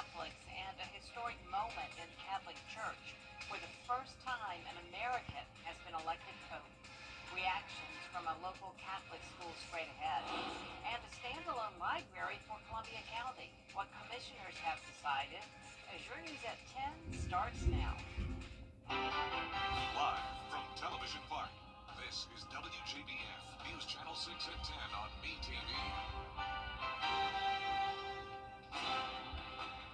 Catholics and a historic moment in the Catholic Church where the first time an American has been elected Pope. Reactions from a local Catholic school straight ahead. And a standalone library for Columbia County. What commissioners have decided. Azure News at 10 starts now. Live from Television Park, this is WJBF News Channel 6 at 10 on BTV.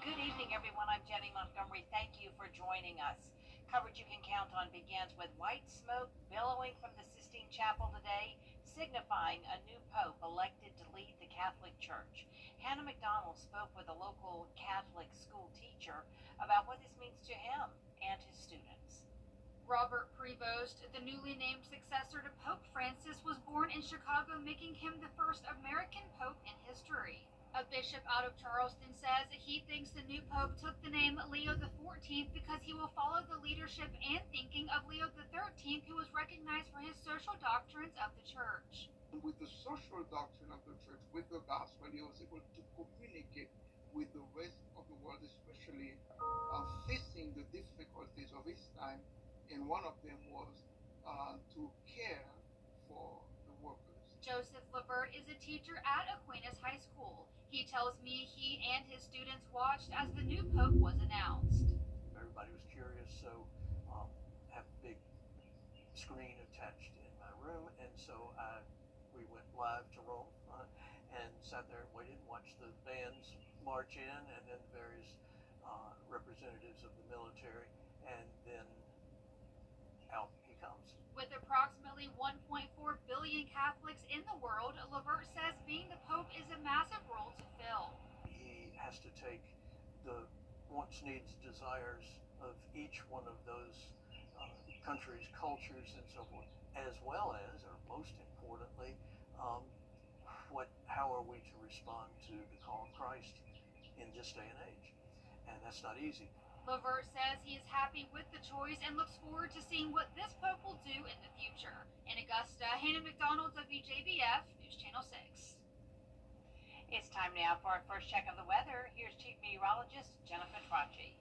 Good evening, everyone. I'm Jenny Montgomery. Thank you for joining us. Coverage you can count on begins with white smoke billowing from the Sistine Chapel today, signifying a new pope elected to lead the Catholic Church. Hannah McDonald spoke with a local Catholic school teacher about what this means to him and his students. Robert Prevost, the newly named successor to Pope Francis, was born in Chicago, making him the first American pope in history. A bishop out of Charleston says he thinks the new pope took the name Leo XIV because he will follow the leadership and thinking of Leo XIII, who was recognized for his social doctrines of the church. With the social doctrine of the church, with the gospel, he was able to communicate with the rest of the world, especially facing the difficulties of his time. And one of them was to care for the workers. Joseph Levert is a teacher at Aquinas High School. He tells me he and his students watched as the new pope was announced. Everybody was curious, so have a big screen attached in my room, and so we went live to Rome and sat there and waited and watched the bands march in, and then the various representatives of the military, and then out he comes. With approximately 1.4 billion Catholics in the world, Levert says being the Pope is a massive role to fill. He has to take the wants, needs, desires of each one of those countries, cultures, and so forth, as well as, or most importantly, how are we to respond to the call of Christ in this day and age? And that's not easy. Levert says he is happy with the choice and looks forward to seeing what this pope will do in the future. In Augusta, Hannah McDonald, WJBF, News Channel 6. It's time now for our first check of the weather. Here's Chief Meteorologist Jennifer Tracci.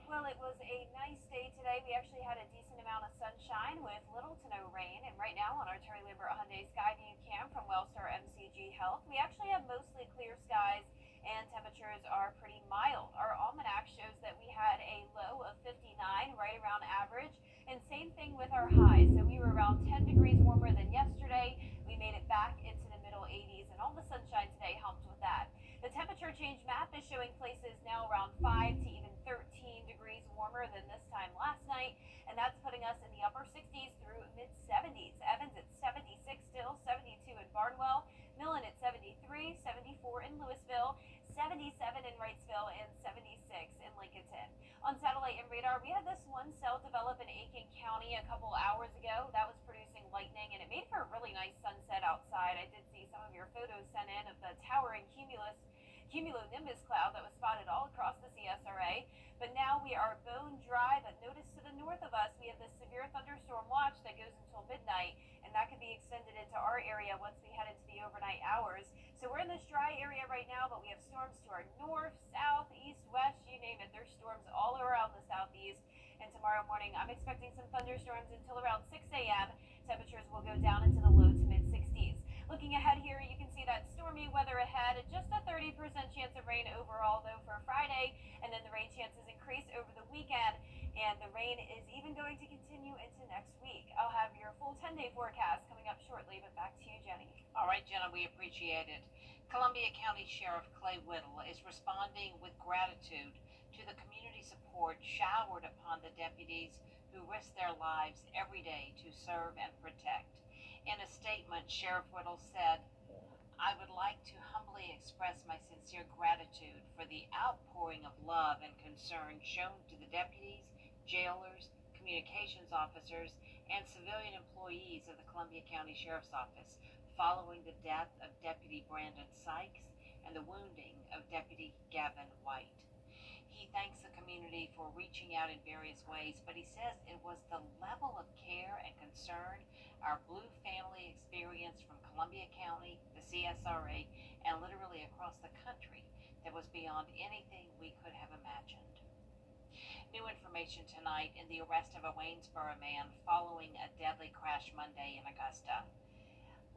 Well, it was a nice day today. We actually had a decent amount of sunshine with little to no rain. And right now on our Terry Lambert Hyundai Skyview cam from Wellstar MCG Health, we actually have mostly clear skies and temperatures are pretty mild. Our almanac shows that we had a low of 59, right around average, and same thing with our highs. So we were around 10 degrees warmer than yesterday. We made it back into the middle 80s, and all the sunshine today helped with that. The temperature change map is showing places now around 5 to even 13 degrees warmer than this time last night, and that's putting us in the upper 60s through mid 70s. Evans at 76 still, 72 in Barnwell, Millen at 73, 74 in Louisville, 77 in Wrightsville, and 76 in Lincolnton. On satellite and radar, we had this one cell develop in Aiken County a couple hours ago. That was producing lightning, and it made for a really nice sunset outside. I did see some of your photos sent in of the towering cumulonimbus cloud that was spotted all across the CSRA. But now we are bone dry, but notice to the north of us, we have this severe thunderstorm watch that goes until midnight, and that could be extended into our area once we head into the overnight hours. So we're in this dry area right now, but we have storms to our north, south, east, west, you name it. There's storms all around the southeast. And tomorrow morning, I'm expecting some thunderstorms until around 6 a.m. Temperatures will go down into the low to mid 60s. Looking ahead here, you can see that stormy weather ahead. Just a 30% chance of rain overall, though, for Friday. And then the rain chances increase over the weekend. And the rain is even going to continue into next week. I'll have your full 10-day forecast coming up shortly, but back to you, Jenny. All right, Jenna, we appreciate it. Columbia County Sheriff Clay Whittle is responding with gratitude to the community support showered upon the deputies who risk their lives every day to serve and protect. In a statement, Sheriff Whittle said, "I would like to humbly express my sincere gratitude for the outpouring of love and concern shown to the deputies, jailers, communications officers, and civilian employees of the Columbia County Sheriff's Office following the death of Deputy Brandon Sykes and the wounding of Deputy Gavin White." He thanks the community for reaching out in various ways, but he says it was the level of care and concern our Blue family experienced from Columbia County, the CSRA, and literally across the country that was beyond anything we could have imagined. New information tonight in the arrest of a Waynesboro man following a deadly crash Monday in Augusta.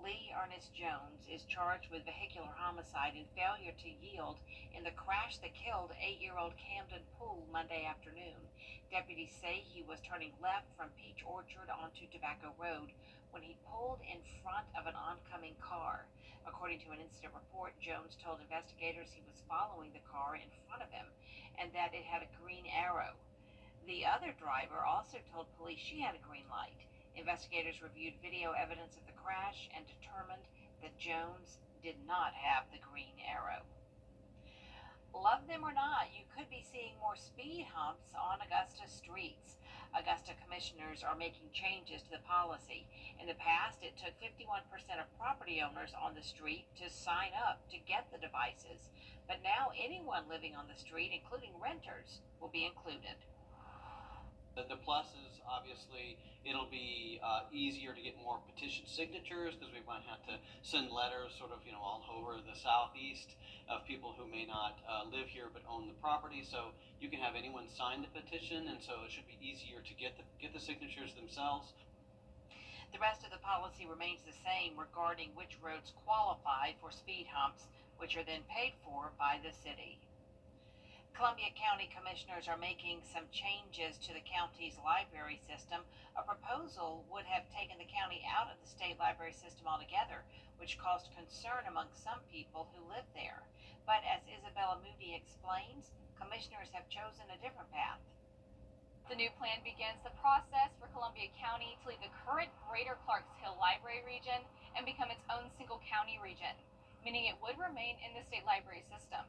Lee Ernest Jones is charged with vehicular homicide and failure to yield in the crash that killed 8-year-old Camden Poole Monday afternoon. Deputies say he was turning left from Peach Orchard onto Tobacco Road when he pulled in front of an oncoming car. According to an incident report, Jones told investigators he was following the car in front of him and that it had a green arrow. The other driver also told police she had a green light. Investigators reviewed video evidence of the crash and determined that Jones did not have the green arrow. Love them or not, you could be seeing more speed humps on Augusta streets. Augusta commissioners are making changes to the policy. In the past, it took 51% of property owners on the street to sign up to get the devices. But now anyone living on the street, including renters, will be included. The plus is obviously it'll be easier to get more petition signatures because we might have to send letters sort of all over the southeast of people who may not live here but own the property. So you can have anyone sign the petition, and so it should be easier to get the signatures themselves. The rest of the policy remains the same regarding which roads qualify for speed humps, which are then paid for by the city. Columbia County commissioners are making some changes to the county's library system. A proposal would have taken the county out of the state library system altogether, which caused concern among some people who live there. But as Isabella Moody explains, commissioners have chosen a different path. The new plan begins the process for Columbia County to leave the current Greater Clarks Hill Library region and become its own single county region, meaning it would remain in the state library system.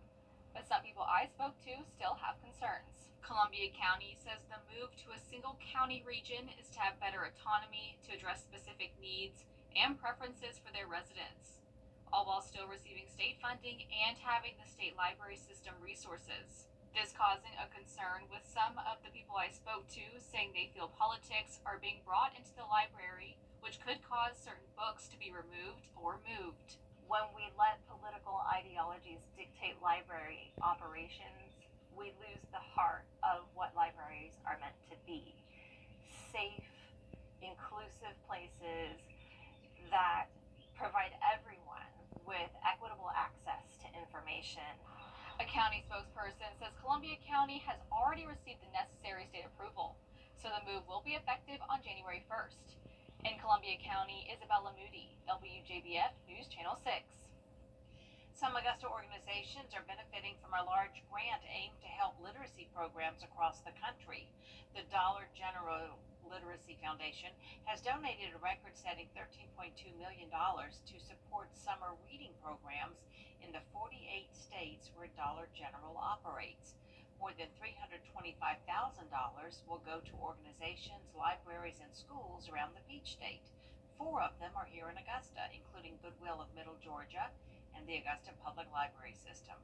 But some people I spoke to still have concerns. Columbia County says the move to a single county region is to have better autonomy to address specific needs and preferences for their residents, all while still receiving state funding and having the state library system resources. This causing a concern with some of the people I spoke to, saying they feel politics are being brought into the library, which could cause certain books to be removed or moved. When we let political ideologies dictate library operations, we lose the heart of what libraries are meant to be. Safe, inclusive places that provide everyone with equitable access to information. A county spokesperson says Columbia County has already received the necessary state approval, so the move will be effective on January 1st. In Columbia County, Isabella Moody, WJBF News Channel 6. Some Augusta organizations are benefiting from a large grant aimed to help literacy programs across the country. The Dollar General Literacy Foundation has donated a record-setting $13.2 million to support summer reading programs in the 48 states where Dollar General operates. More than $325,000 will go to organizations, libraries, and schools around the Peach State. 4 of them are here in Augusta, including Goodwill of Middle Georgia and the Augusta Public Library System.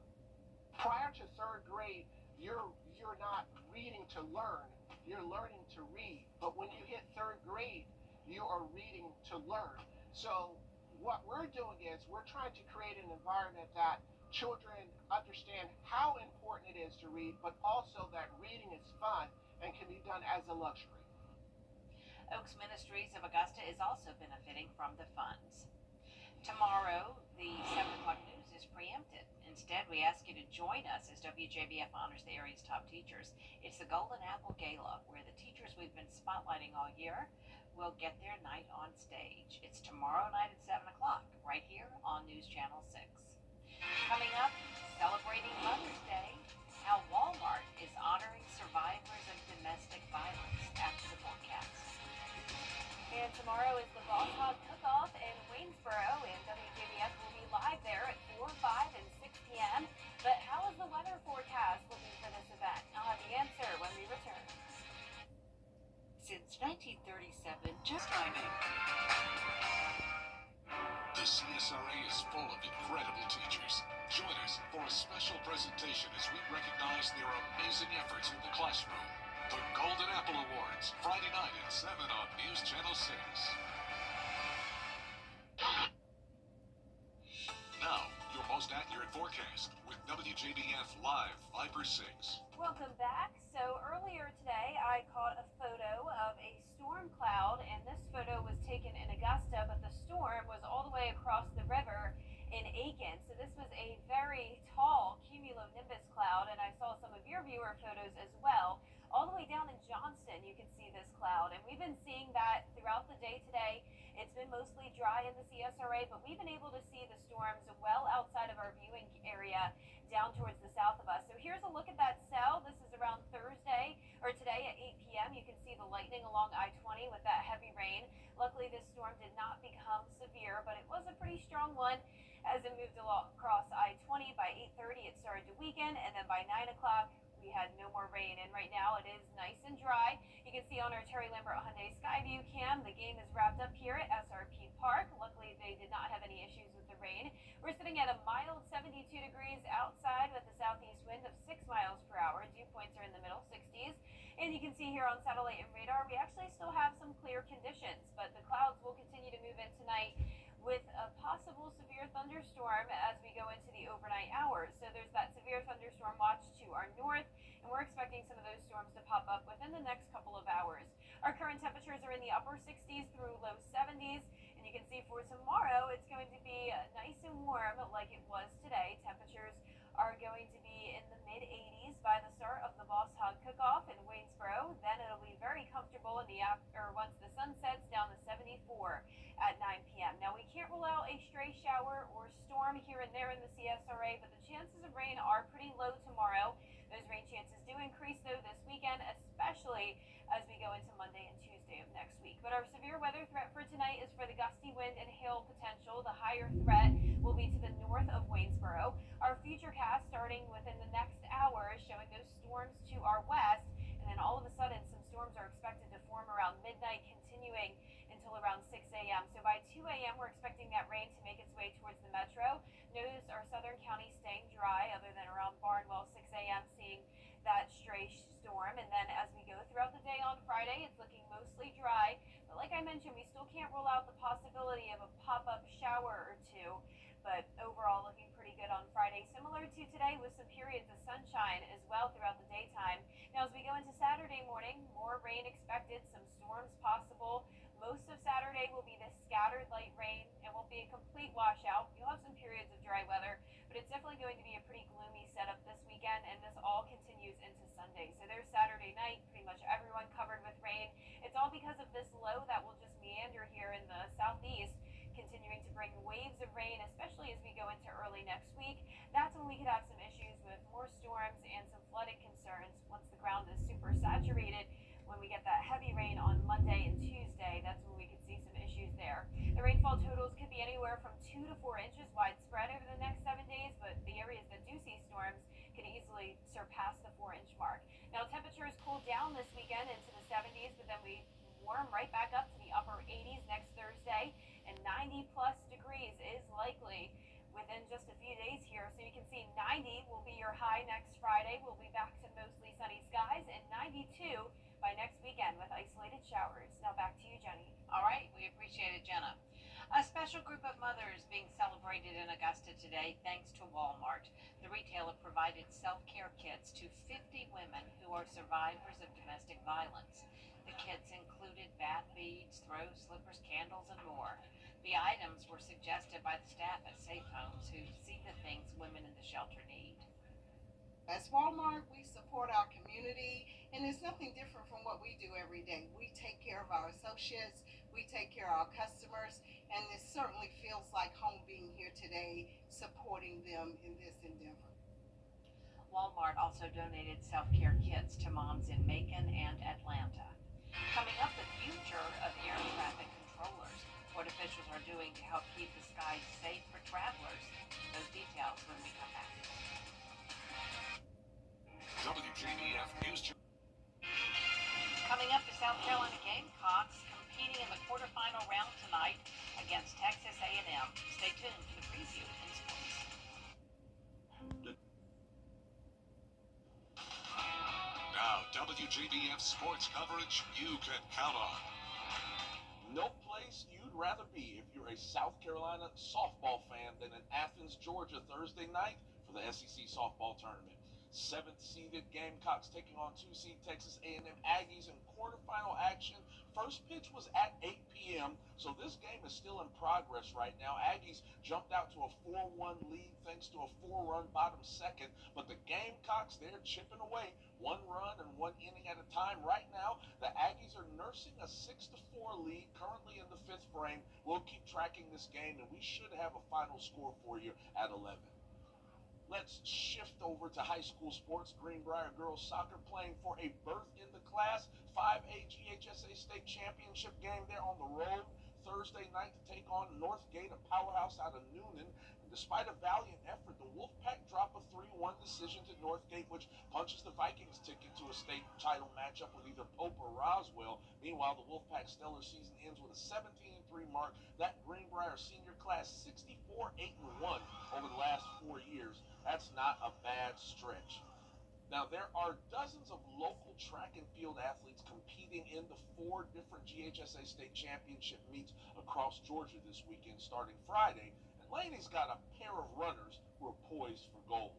Prior to 3rd grade, you're not reading to learn, you're learning to read. But when you hit 3rd grade, you are reading to learn. So what we're doing is we're trying to create an environment that children understand how important it is to read, but also that reading is fun and can be done as a luxury. Oaks Ministries of Augusta is also benefiting from the funds. Tomorrow, the 7 o'clock news is preempted. Instead, we ask you to join us as WJBF honors the area's top teachers. It's the Golden Apple Gala, where the teachers we've been spotlighting all year will get their night on stage. It's tomorrow night at 7 o'clock, right here on News Channel 6. Coming up, celebrating Mother's Day, how Walmart is honoring survivors of domestic violence after the forecast. And tomorrow is the Boss Hog Cook-Off in Waynesboro, and WJBF will be live there at 4, 5, and 6 p.m. But how is the weather forecast looking for this event? I'll have the answer when we return. Since 1937, just timing. The CSRA is full of incredible teachers. Join us for a special presentation as we recognize their amazing efforts in the classroom. The Golden Apple Awards, Friday night at 7 on News Channel 6. Now, your most accurate forecast with WJBF. WJBF Live, Viper 6. Welcome back. So earlier today, I caught a photo of a storm cloud, and this photo was taken in Augusta, but the storm was all the way across the river in Aiken. So this was a very tall cumulonimbus cloud, and I saw some of your viewer photos as well. All the way down in Johnston, you can see this cloud, and we've been seeing that throughout the day today. It's been mostly dry in the CSRA, but we've been able to see the storms well outside of our viewing area down towards the south of us. So here's a look at that cell. This is around Thursday, or today at 8 p.m. You can see the lightning along I-20 with that heavy rain. Luckily, this storm did not become severe, but it was a pretty strong one as it moved along across I-20. By 8:30, it started to weaken, and then by 9 o'clock, we had no more rain, and right now it is nice and dry. You can see on our Terry Lambert Hyundai Skyview cam, the game is wrapped up here at SRP Park. Luckily, they did not have any issues with the rain. We're sitting at a mild 72 degrees outside with a southeast wind of 6 miles per hour. Dew points are in the middle 60s. And you can see here on satellite and radar, we actually still have some clear conditions, but the clouds will continue to move in tonight with a possible severe thunderstorm as we go into the overnight hours. So there's that severe thunderstorm watch to our north, and we're expecting some of those storms to pop up within the next couple of hours. Our current temperatures are in the upper 60s through low 70s, and you can see for tomorrow it's going to be nice and warm like it was today. Temperatures are going to be in the mid 80s by the start of the Boss Hog Cook-Off in Waynesboro. Then it'll be very comfortable in the once the sun sets, down to 74 at 9 p.m. Now, we can't rule out a stray shower or storm here and there in the CSRA, but the chances of rain are pretty low tomorrow. Those rain chances do increase, though, this weekend, especially as we go into Monday and Tuesday of next week. But our severe weather threat for tonight is for the gusty wind and hail potential. The higher threat will be to the north of Waynesboro. Our futurecast starting within the next hour is showing those storms to our west, and then all of a sudden some storms are expected to form around midnight, continuing until around 6 a.m. So by 2 a.m. we're expecting that rain to make its way towards the metro. Notice our southern counties staying dry other than around Barnwell, 6 a.m. seeing that stray storm. And then as we go throughout the day on Friday, it's looking mostly dry. But like I mentioned, we still can't rule out the possibility of a pop-up shower or two. But overall looking pretty good on Friday, similar to today with some periods of sunshine as well throughout the daytime. Now as we go into Saturday morning, more rain expected, some storms possible. Most of Saturday will be this scattered light rain. It won't be a complete washout. You'll have some periods of dry weather, but it's definitely going to be a pretty gloomy setup this weekend, and this all continues into Sunday. So there's Saturday night, pretty much everyone covered with rain. It's all because of this low that will just meander here in the southeast, continuing to bring waves of rain, especially as we go into early next week. That's when we could have some issues with more storms and some flooding concerns once the ground is super saturated. When we get that heavy rain on Monday and Tuesday, that's when we could see some issues there. The rainfall totals could be anywhere from 2 to 4 inches widespread over the next 7 days, but the areas that do see storms could easily surpass the 4-inch mark. Now, temperatures cool down this weekend into the 70s, but then we warm right back up to the upper 80s next Thursday, and 90 plus degrees is likely within just a few days here. So you can see 90 will be your high next Friday. We'll be back to mostly sunny skies, and 92 by next weekend with isolated showers. Now back to you, Jenny. All right, we appreciate it, Jenna. A special group of mothers being celebrated in Augusta today thanks to Walmart. The retailer provided self-care kits to 50 women who are survivors of domestic violence. The kits included bath beads, throw slippers, candles, and more. The items were suggested by the staff at Safe Homes who see the things women in the shelter need. As Walmart, we support our community, and it's nothing different from what we do every day. We take care of our associates, we take care of our customers, and it certainly feels like home being here today, supporting them in this endeavor. Walmart also donated self-care kits to moms in Macon and Atlanta. Coming up, the future of air traffic controllers, what officials are doing to help keep the skies safe for travelers. Those details when we come back. WJBF News. Coming up, the South Carolina Gamecocks competing in the quarterfinal round tonight against Texas A&M. Stay tuned for the preview in sports. Now, WJBF sports coverage you can count on. No place you'd rather be if you're a South Carolina softball fan than in Athens, Georgia, Thursday night for the SEC softball tournament. 7th-seeded Gamecocks taking on 2-seed Texas A&M Aggies in quarterfinal action. First pitch was at 8 p.m., so this game is still in progress right now. Aggies jumped out to a 4-1 lead thanks to a 4-run bottom second, but the Gamecocks, they're chipping away 1 run and 1 inning at a time. Right now, the Aggies are nursing a 6-4 lead currently in the 5th frame. We'll keep tracking this game, and we should have a final score for you at 11. Let's shift over to high school sports. Greenbrier girls soccer playing for a berth in the Class 5A GHSA state championship game. They're on the road Thursday night to take on Northgate, a powerhouse out of Noonan. And despite a valiant effort, the Wolfpack drop a 3-1 decision to Northgate, which punches the Vikings ticket to a state title matchup with either Pope or Roswell. Meanwhile, the Wolfpack stellar season ends with a 17-3 mark. That Greenbrier senior class 64-8-1 over the last 4 years. That's not a bad stretch. Now, there are dozens of local track and field athletes competing in the 4 different GHSA state championship meets across Georgia this weekend, starting Friday. And Laney's got a pair of runners who are poised for gold.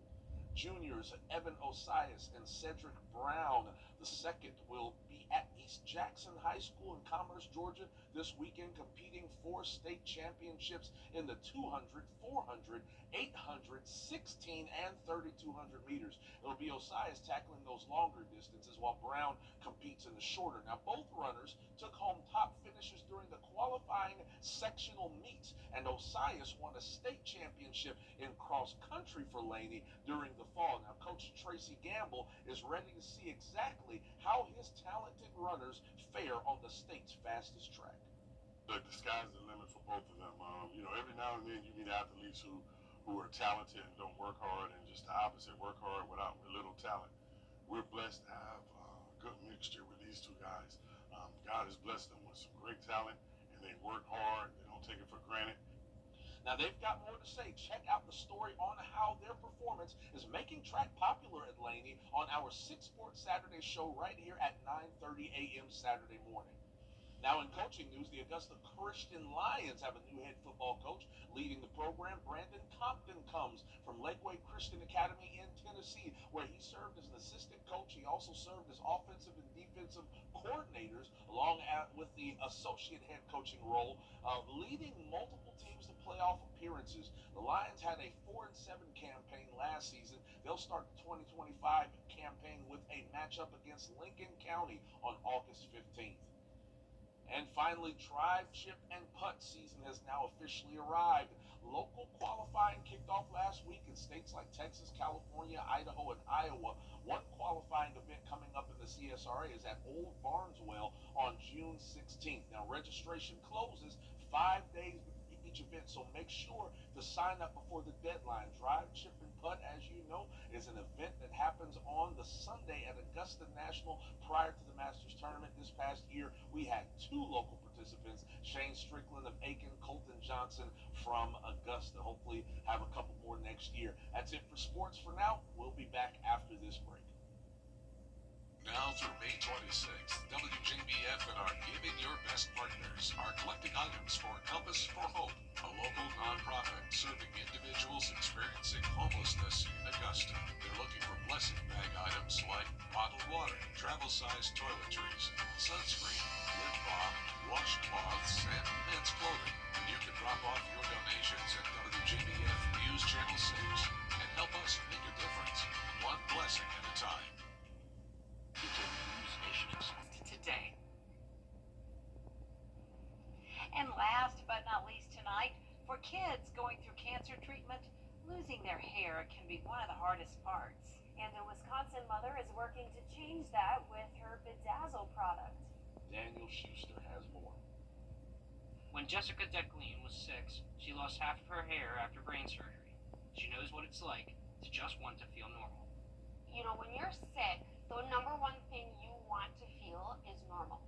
Juniors Evan Osias and Cedric Brown II will be at East Jackson High School in Commerce, Georgia this weekend, competing for state championships in the 200, 400, 800, 16, and 3200 meters. It'll be Osias tackling those longer distances while Brown competes in the shorter. Now, both runners took home top finishes during the qualifying sectional meets, and Osias won a state championship in cross country for Laney during the fall. Now, Coach Tracy Gamble is ready to see exactly how his talented runners fare on the state's fastest track. The sky's the limit for both of them. Every now and then you meet athletes who are talented and don't work hard, and just the opposite, work hard with little talent. We're blessed to have a good mixture with these two guys. God has blessed them with some great talent, and they work hard. They don't take it for granted. Now, they've got more to say. Check out the story on how their performance is making track popular at Laney on our 6 Sports Saturday show right here at 9:30 a.m. Saturday morning. Now, in coaching news, the Augusta Christian Lions have a new head football coach leading the program. Brandon Compton comes from Lakeway Christian Academy in Tennessee, where he served as an assistant coach. He also served as offensive and defensive coordinators, along with the associate head coaching role, leading multiple teams to playoff appearances. The Lions had a 4-7 campaign last season. They'll start the 2025 campaign with a matchup against Lincoln County on August 15th. And finally, drive, chip, and putt season has now officially arrived. Local qualifying kicked off last week in states like Texas, California, Idaho, and Iowa. One qualifying event coming up in the CSRA is at Old Barneswell on June 16th. Now, registration closes 5 days before each event, so make sure to sign up before the deadline. Drive, chip, and putt, as you know, is an event that happens on the Sunday at Augusta National prior to the Masters Tournament. This past year, we had 2 local participants, Shane Strickland of Aiken, Colton Johnson from Augusta. Hopefully have a couple more next year. That's it for sports for now. We'll be back after this break. Now through May 26th, WJBF and our Giving Your Best partners are collecting items for Compass for Hope, a local nonprofit serving individuals experiencing homelessness in Augusta. They're looking for blessing bag items like bottled water, travel-sized toiletries, sunscreen, lip balm, washcloths, and men's clothing. You can drop off your donations at WJBF News Channel 6 and help us make a difference, one blessing at a time. Today. And last but not least tonight, for kids going through cancer treatment, losing their hair can be one of the hardest parts. And a Wisconsin mother is working to change that with her Bedazzle product. Daniel Schuster has more. When Jessica Decleen was 6, she lost half of her hair after brain surgery. She knows what it's like to just want to feel normal. You know, when you're sick, the number one thing you want to feel is normal.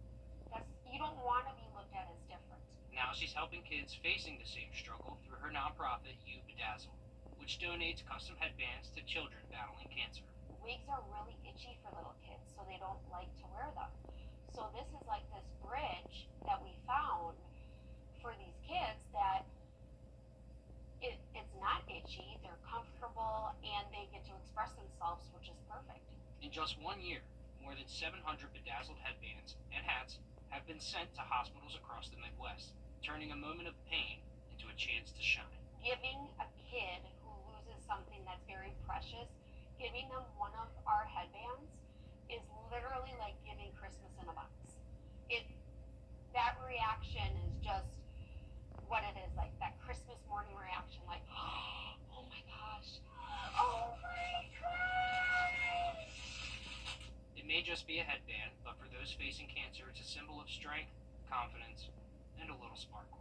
You don't want to be looked at as different. Now she's helping kids facing the same struggle through her nonprofit, You Bedazzle, which donates custom headbands to children battling cancer. Wigs are really itchy for little kids, so they don't like to wear them. So this is like this bridge that we found for these kids that it's not itchy, they're comfortable, and they get to express themselves, which is perfect. In just 1 year, more than 700 bedazzled headbands and hats have been sent to hospitals across the Midwest, turning a moment of pain into a chance to shine. Giving a kid who loses something that's very precious, giving them one of our headbands is literally like giving Christmas in a box. That reaction is just what it is, like that Christmas morning reaction, like, oh my gosh, oh my gosh. It may just be a headband, but for those facing cancer, it's a symbol of strength, confidence, and a little sparkle.